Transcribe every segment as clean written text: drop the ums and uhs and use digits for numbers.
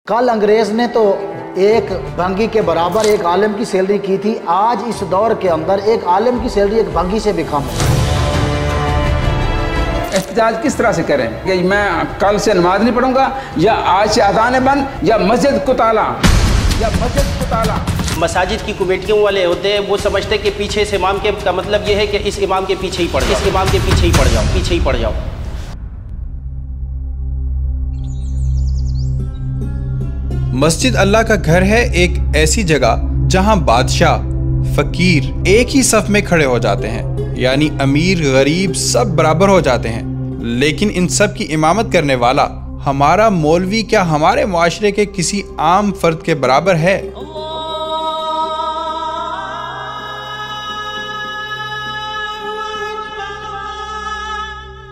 कल अंग्रेज ने तो एक भंगी के बराबर एक आलिम की सैलरी की थी, आज इस दौर के अंदर एक आलिम की सैलरी एक भंगी से भी कम है। एहतजाज किस तरह से करें कि मैं कल से नमाज नहीं पढ़ूंगा, या आज से अज़ानें बंद, या मस्जिद को ताला, या मस्जिद को ताला। मसाजिद की कमेटियों वाले होते हैं, वो समझते हैं कि पीछे से इमाम के का मतलब ये है कि इस इमाम के पीछे ही पड़ जाओ, इस इमाम के पीछे ही पड़ जाओ, पीछे ही पड़ जाओ। मस्जिद अल्लाह का घर है, एक ऐसी जगह जहां बादशाह फकीर एक ही सफ में खड़े हो जाते हैं, यानी अमीर गरीब सब बराबर हो जाते हैं। लेकिन इन सब की इमामत करने वाला हमारा मौलवी क्या हमारे मुआशरे के किसी आम फर्द के बराबर है?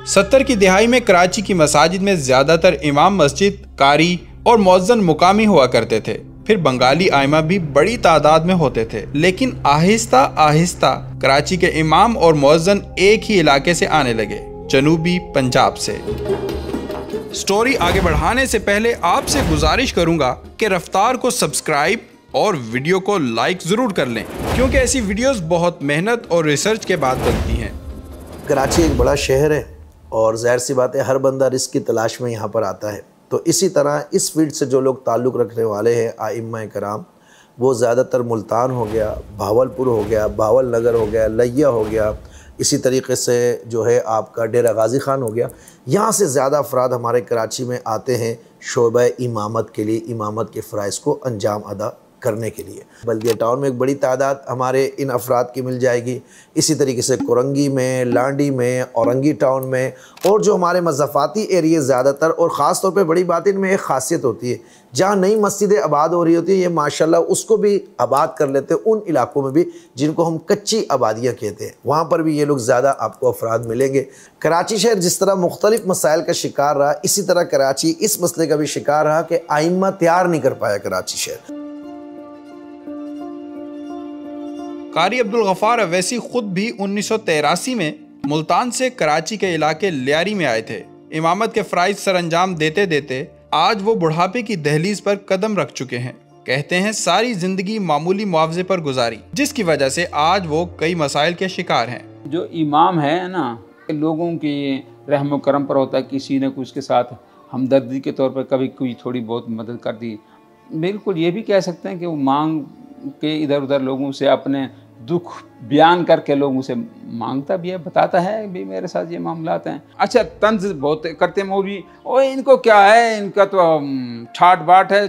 सत्तर की दिहाई में कराची की मसाजिद में ज्यादातर इमाम मस्जिद, कारी और मौज़्ज़िन मुकामी हुआ करते थे। फिर बंगाली आइमा भी बड़ी तादाद में होते थे। लेकिन आहिस्ता आहिस्ता कराची के इमाम और मौज़्ज़िन एक ही इलाके से आने लगे, जनूबी पंजाब से। स्टोरी आगे बढ़ाने से पहले आपसे गुजारिश करूंगा कि रफ्तार को सब्सक्राइब और वीडियो को लाइक ज़रूर कर लें, क्योंकि ऐसी वीडियोस बहुत मेहनत और रिसर्च के बाद बनती हैं। कराची एक बड़ा शहर है और ज़ाहिर सी बात है हर बंदा रिस्क की तलाश में यहाँ पर आता है। तो इसी तरह इस फील्ड से जो लोग ताल्लुक़ रखने वाले हैं आइम्मा कराम, वो ज़्यादातर मुल्तान हो गया, भावलपुर हो गया, भावल नगर हो गया, लिया हो गया, इसी तरीके से जो है आपका डेरा गाज़ी ख़ान हो गया, यहाँ से ज़्यादा अफराद हमारे कराची में आते हैं शोबा इमामत के लिए, इमामत के फ़राइज़ को अंजाम अदा करने के लिए। बल्दिया टाउन में एक बड़ी तादाद हमारे इन अफराद की मिल जाएगी। इसी तरीके से कुरंगी में, लांडी में, औरंगी टाउन में, और जो हमारे मज़ाफ़ाती एरिए ज़्यादातर, और ख़ास तौर पे बड़ी बात इनमें एक ख़ासियत होती है, जहाँ नई मस्जिदें आबाद हो रही होती है, ये माशाल्लाह उसको भी आबाद कर लेते हैं उन इलाकों में भी जिनको हम कच्ची आबादियाँ कहते हैं, वहाँ पर भी ये लोग ज़्यादा आपको अफराद मिलेंगे। कराची शहर जिस तरह मुख्तलिफ मसाइल का शिकार रहा, इसी तरह कराची इस मसले का भी शिकार रहा कि आइम्मा तैयार नहीं कर पाया कराची शहर। कारी अब्दुल गफ़ार अवैसी खुद भी 1983 में मुल्तान से कराची के इलाके लियारी में आए थे। इमामत के फ़राइज़ सर अंजाम देते देते आज वो बुढ़ापे की दहलीज पर कदम रख चुके हैं। कहते हैं सारी जिंदगी मामूली मुआवजे पर गुजारी, जिसकी वजह से आज वो कई मसाइल के शिकार हैं। जो इमाम है ना, लोगों की रहम करम पर होता है, किसी ने कुछ के साथ हमदर्दी के तौर पर कभी कोई थोड़ी बहुत मदद कर दी। बिल्कुल ये भी कह सकते हैं कि वो मांग के इधर उधर लोगों से अपने दुख बयान करके लोगों से मांगता भी है, बताता है भी मेरे साथ ये मामलात हैं। अच्छा, तंज बहुत करते मौलवी, और इनको क्या है, इनका तो ठाट बाट है,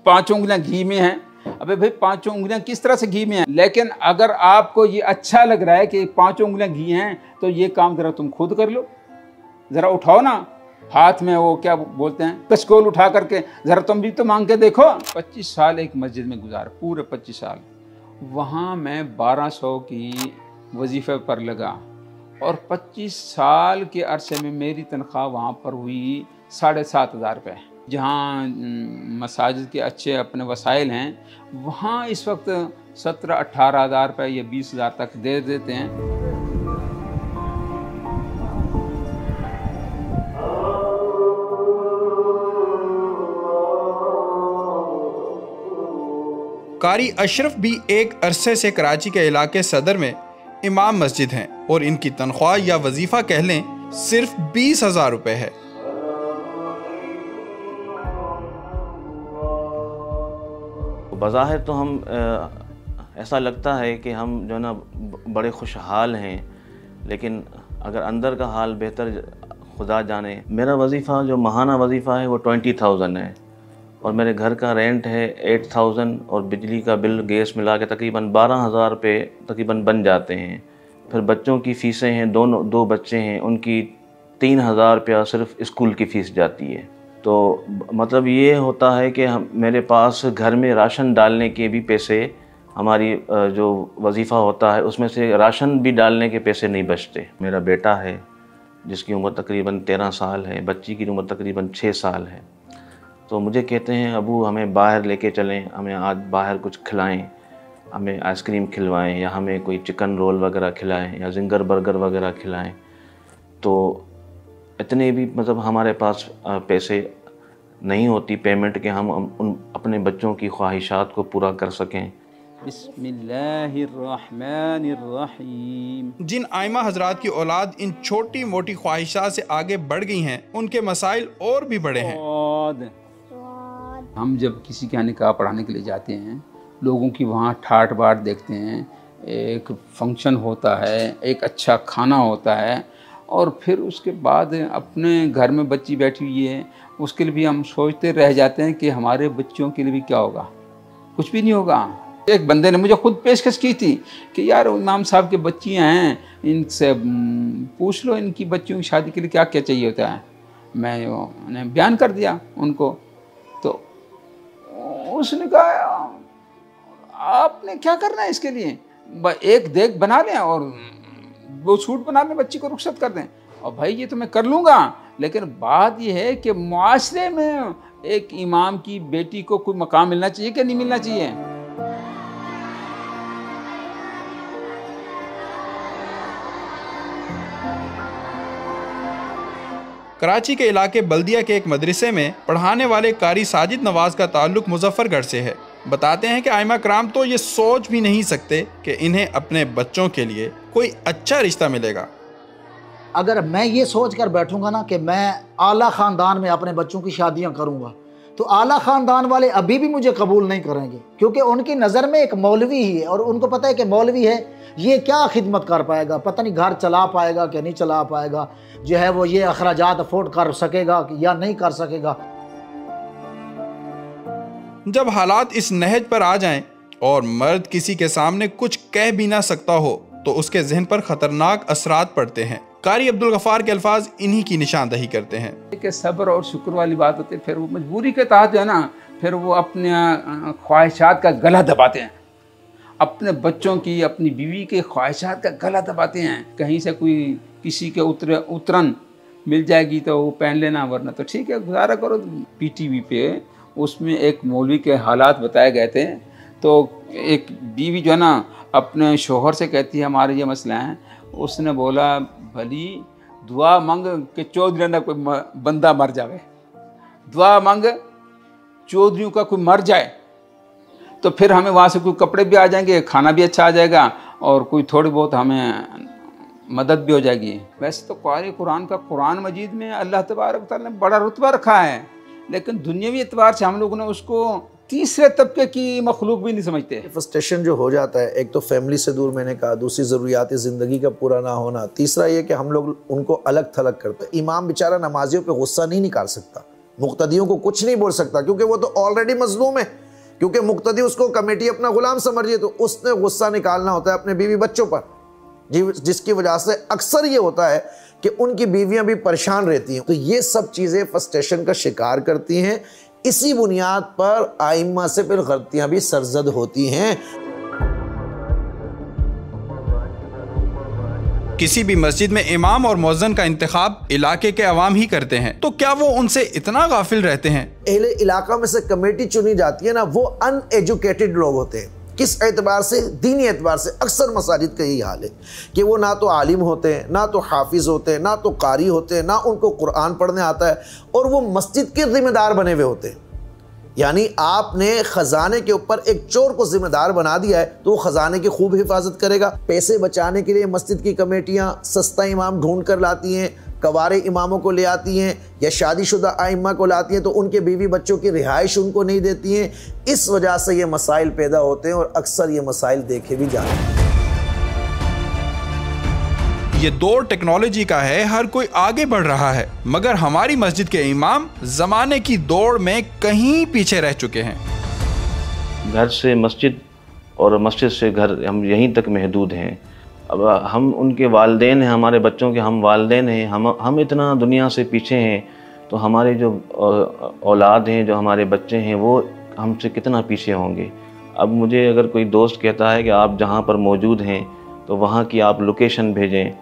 5 उंगलियां घी में हैं। अबे भाई 5 उंगलियां किस तरह से घी में हैं? लेकिन अगर आपको ये अच्छा लग रहा है कि 5 उंगलियां घी हैं, तो ये काम ज़रा तुम खुद कर लो। ज़रा उठाओ ना हाथ में, वो क्या बोलते हैं, कशकोल उठा करके ज़रा तुम भी तो मांग के देखो। 25 साल एक मस्जिद में गुजारा, पूरे 25 साल। वहाँ मैं 1200 की वजीफ़े पर लगा, और 25 साल के अरसे में मेरी तनख्वाह वहाँ पर हुई 7,500 रुपये। जहाँ मसाजिद के अच्छे अपने वसाइल हैं, वहाँ इस वक्त 17-18 हज़ार रुपये या 20 हज़ार तक दे देते हैं। कारी अशरफ भी एक अरसे से कराची के इलाके सदर में इमाम मस्जिद हैं, और इनकी तनख्वाह या वजीफ़ा कह लें सिर्फ 20,000 रुपये है। बज़ाहिर तो हम ऐसा लगता है कि हम जो ना बड़े खुशहाल हैं, लेकिन अगर अंदर का हाल बेहतर खुदा जाने। मेरा वजीफ़ा जो माहाना वजीफ़ा है वो 20,000 है, और मेरे घर का रेंट है 8,000, और बिजली का बिल गैस मिला के तकरीबन 12,000 रुपये तकरीबन बन जाते हैं। फिर बच्चों की फ़ीसें हैं, दो बच्चे हैं, उनकी 3,000 रुपया सिर्फ स्कूल की फ़ीस जाती है। तो मतलब ये होता है कि मेरे पास घर में राशन डालने के भी पैसे, हमारी जो वजीफ़ा होता है उसमें से राशन भी डालने के पैसे नहीं बचते। मेरा बेटा है जिसकी उम्र तकरीबन 13 साल है, बच्ची की उम्र तकरीबन 6 साल है। तो मुझे कहते हैं अबू हमें बाहर लेके चलें, हमें आज बाहर कुछ खिलाएं, हमें आइसक्रीम खिलवाएं, या हमें कोई चिकन रोल वगैरह खिलाएं, या जिंगर बर्गर वगैरह खिलाएं। तो इतने भी मतलब हमारे पास पैसे नहीं होती पेमेंट के हम उन अपने बच्चों की ख्वाहिशात को पूरा कर सकें। बिस्मिल्लाहिर्रहमानिर्रहीम। जिन आइमा हजरात की औलाद इन छोटी मोटी ख्वाहिशात से आगे बढ़ गई हैं, उनके मसाइल और भी बड़े हैं। हम जब किसी के यहाँ निकाह पढ़ाने के लिए जाते हैं, लोगों की वहाँ ठाट बाट देखते हैं, एक फंक्शन होता है, एक अच्छा खाना होता है, और फिर उसके बाद अपने घर में बच्ची बैठी हुई है, उसके लिए भी हम सोचते रह जाते हैं कि हमारे बच्चों के लिए भी क्या होगा। कुछ भी नहीं होगा। एक बंदे ने मुझे खुद पेशकश की थी कि यार इमाम साहब की बच्चियाँ हैं, इनसे पूछ लो इनकी बच्चियों की शादी के लिए क्या क्या चाहिए होता है। मैंने बयान कर दिया उनको, तो उसने कहा आपने क्या करना है इसके लिए, एक देख बना लें और वो सूट बना लें, बच्ची को रुखसत कर दें। और भाई ये तो मैं कर लूँगा, लेकिन बात ये है कि मुआशरे में एक इमाम की बेटी को कोई मकाम मिलना चाहिए कि नहीं मिलना चाहिए। कराची के इलाके बल्दिया के एक मदरसे में पढ़ाने वाले कारी साजिद नवाज का ताल्लुक मुजफ्फरगढ़ से है। बताते हैं कि आइमा कराम तो ये सोच भी नहीं सकते कि इन्हें अपने बच्चों के लिए कोई अच्छा रिश्ता मिलेगा। अगर मैं ये सोच कर बैठूंगा ना कि मैं आला ख़ानदान में अपने बच्चों की शादियां करूंगा, तो आला ख़ानदान वाले अभी भी मुझे कबूल नहीं करेंगे, क्योंकि उनकी नज़र में एक मौलवी ही है, और उनको पता है कि मौलवी है, ये क्या खिदमत कर पाएगा, पता नहीं घर चला पाएगा कि नहीं चला पाएगा, जो है वो ये अखराजात अफोर्ड कर सकेगा या नहीं कर सकेगा। जब हालात इस नहज पर आ जाएं और मर्द किसी के सामने कुछ कह भी ना सकता हो, तो उसके जहन पर खतरनाक असरात पड़ते हैं। कारी अब्दुल गफ्फार के अल्फाज इन्हीं की निशानदही करते हैं कि सब्र और शुक्र वाली बात होती है। फिर वो मजबूरी के तहत जो है ना, फिर वो अपने ख्वाहिशात का गला दबाते हैं, अपने बच्चों की, अपनी बीवी के ख्वाहिशात का गला दबाते हैं। कहीं से कोई किसी के उतरन मिल जाएगी तो वो पहन लेना, वरना तो ठीक है गुजारा करो। PTV पे उसमें एक मौलवी के हालात बताए गए थे, तो एक बीवी जो है ना अपने शोहर से कहती है हमारे ये मसला है। उसने बोला भली दुआ मंग कि चौधरी ना कोई बंदा मर जाए, दुआ मंग चौधरियों का कोई मर जाए, तो फिर हमें वहाँ से कोई कपड़े भी आ जाएंगे, खाना भी अच्छा आ जाएगा, और कोई थोड़ी बहुत हमें मदद भी हो जाएगी। वैसे तो क़ारी कुरान का कुरान मजीद में अल्लाह तबारक तआला ने बड़ा रुतबा रखा है, लेकिन दुनियावी एतबार से हम लोगों ने उसको तीसरे तबके की मखलूक भी नहीं समझते। फ्रस्ट्रेशन जो हो जाता है, एक तो फैमिली से दूर, मैंने कहा, दूसरी ज़रूरियात ज़िंदगी का पूरा ना होना, तीसरा ये कि हम लोग उनको अलग थलग करते हैं। इमाम बेचारा नमाजियों पे गुस्सा नहीं निकाल सकता, मुक्तदियों को कुछ नहीं बोल सकता, क्योंकि वो तो ऑलरेडी मजलूम है, क्योंकि मुक्तदी उसको कमेटी अपना गुलाम समझ रही है, तो उसने गुस्सा निकालना होता है अपने बीवी बच्चों पर, जिसकी वजह से अक्सर ये होता है कि उनकी बीवियां भी परेशान रहती हैं। तो ये सब चीज़ें फ्रस्ट्रेशन का शिकार करती हैं। इसी बुनियाद पर आइम्मा से फिर गलतियां भी सरजद होती हैं। किसी भी मस्जिद में इमाम और मुअज्जिन का इंतखाब इलाके के अवाम ही करते हैं, तो क्या वो उनसे इतना गाफिल रहते हैं? अहले इलाका में से कमेटी चुनी जाती है ना, वो अनएजुकेटेड लोग होते हैं। किस एतबार से? दीनी एतबार से। अक्सर मसाजिद का यही हाल है कि वो ना तो आलिम होते हैं, ना तो हाफिज होते हैं, ना तो कारी होते हैं, ना उनको कुरान पढ़ने आता है, और वो मस्जिद के जिम्मेदार बने हुए होते हैं। यानी आपने खजाने के ऊपर एक चोर को जिम्मेदार बना दिया है, तो वो खजाने की खूब हिफाजत करेगा। पैसे बचाने के लिए मस्जिद की कमेटियां सस्ता इमाम ढूंढ कर लाती हैं, कवारे इमामों को ले आती हैं, या शादीशुदा आइम्मा को लाती हैं, तो उनके बीवी बच्चों की रिहाइश उनको नहीं देती हैं। इस वजह से ये मसाइल पैदा होते हैं, और अक्सर ये मसाइल देखे भी जाते हैं। ये दौर टेक्नोलॉजी का है, हर कोई आगे बढ़ रहा है, मगर हमारी मस्जिद के इमाम जमाने की दौड़ में कहीं पीछे रह चुके हैं। घर से मस्जिद और मस्जिद से घर, हम यहीं तक महदूद हैं। अब हम उनके वालिदैन हैं, हमारे बच्चों के हम वालिदैन हैं, हम इतना दुनिया से पीछे हैं, तो हमारे जो औलाद हैं, जो हमारे बच्चे हैं, वो हमसे कितना पीछे होंगे। अब मुझे अगर कोई दोस्त कहता है कि आप जहाँ पर मौजूद हैं तो वहाँ की आप लोकेशन भेजें,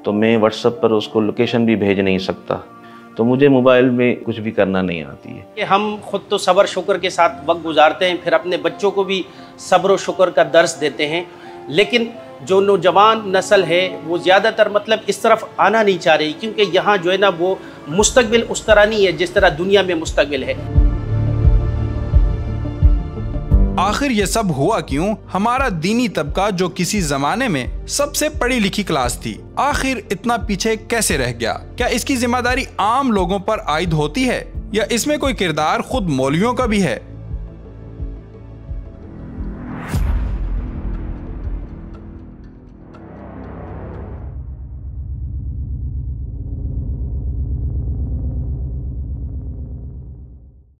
तो मैं व्हाट्सएप पर उसको लोकेशन भी भेज नहीं सकता। तो मुझे मोबाइल में कुछ भी करना नहीं आती है। कि हम खुद तो सब्र शुक्र के साथ वक्त गुजारते हैं, फिर अपने बच्चों को भी सब्र और शुक्र का दर्स देते हैं, लेकिन जो नौजवान नस्ल है वो ज़्यादातर मतलब इस तरफ आना नहीं चाह रही, क्योंकि यहाँ जो है ना वो मुस्तकबिल उस तरह नहीं है जिस तरह दुनिया में मुस्तकबिल है। आखिर ये सब हुआ क्यों? हमारा दीनी तबका जो किसी जमाने में सबसे पढ़ी लिखी क्लास थी, आखिर इतना पीछे कैसे रह गया? क्या इसकी जिम्मेदारी आम लोगों पर आयद होती है या इसमें कोई किरदार खुद मौलवियों का भी है?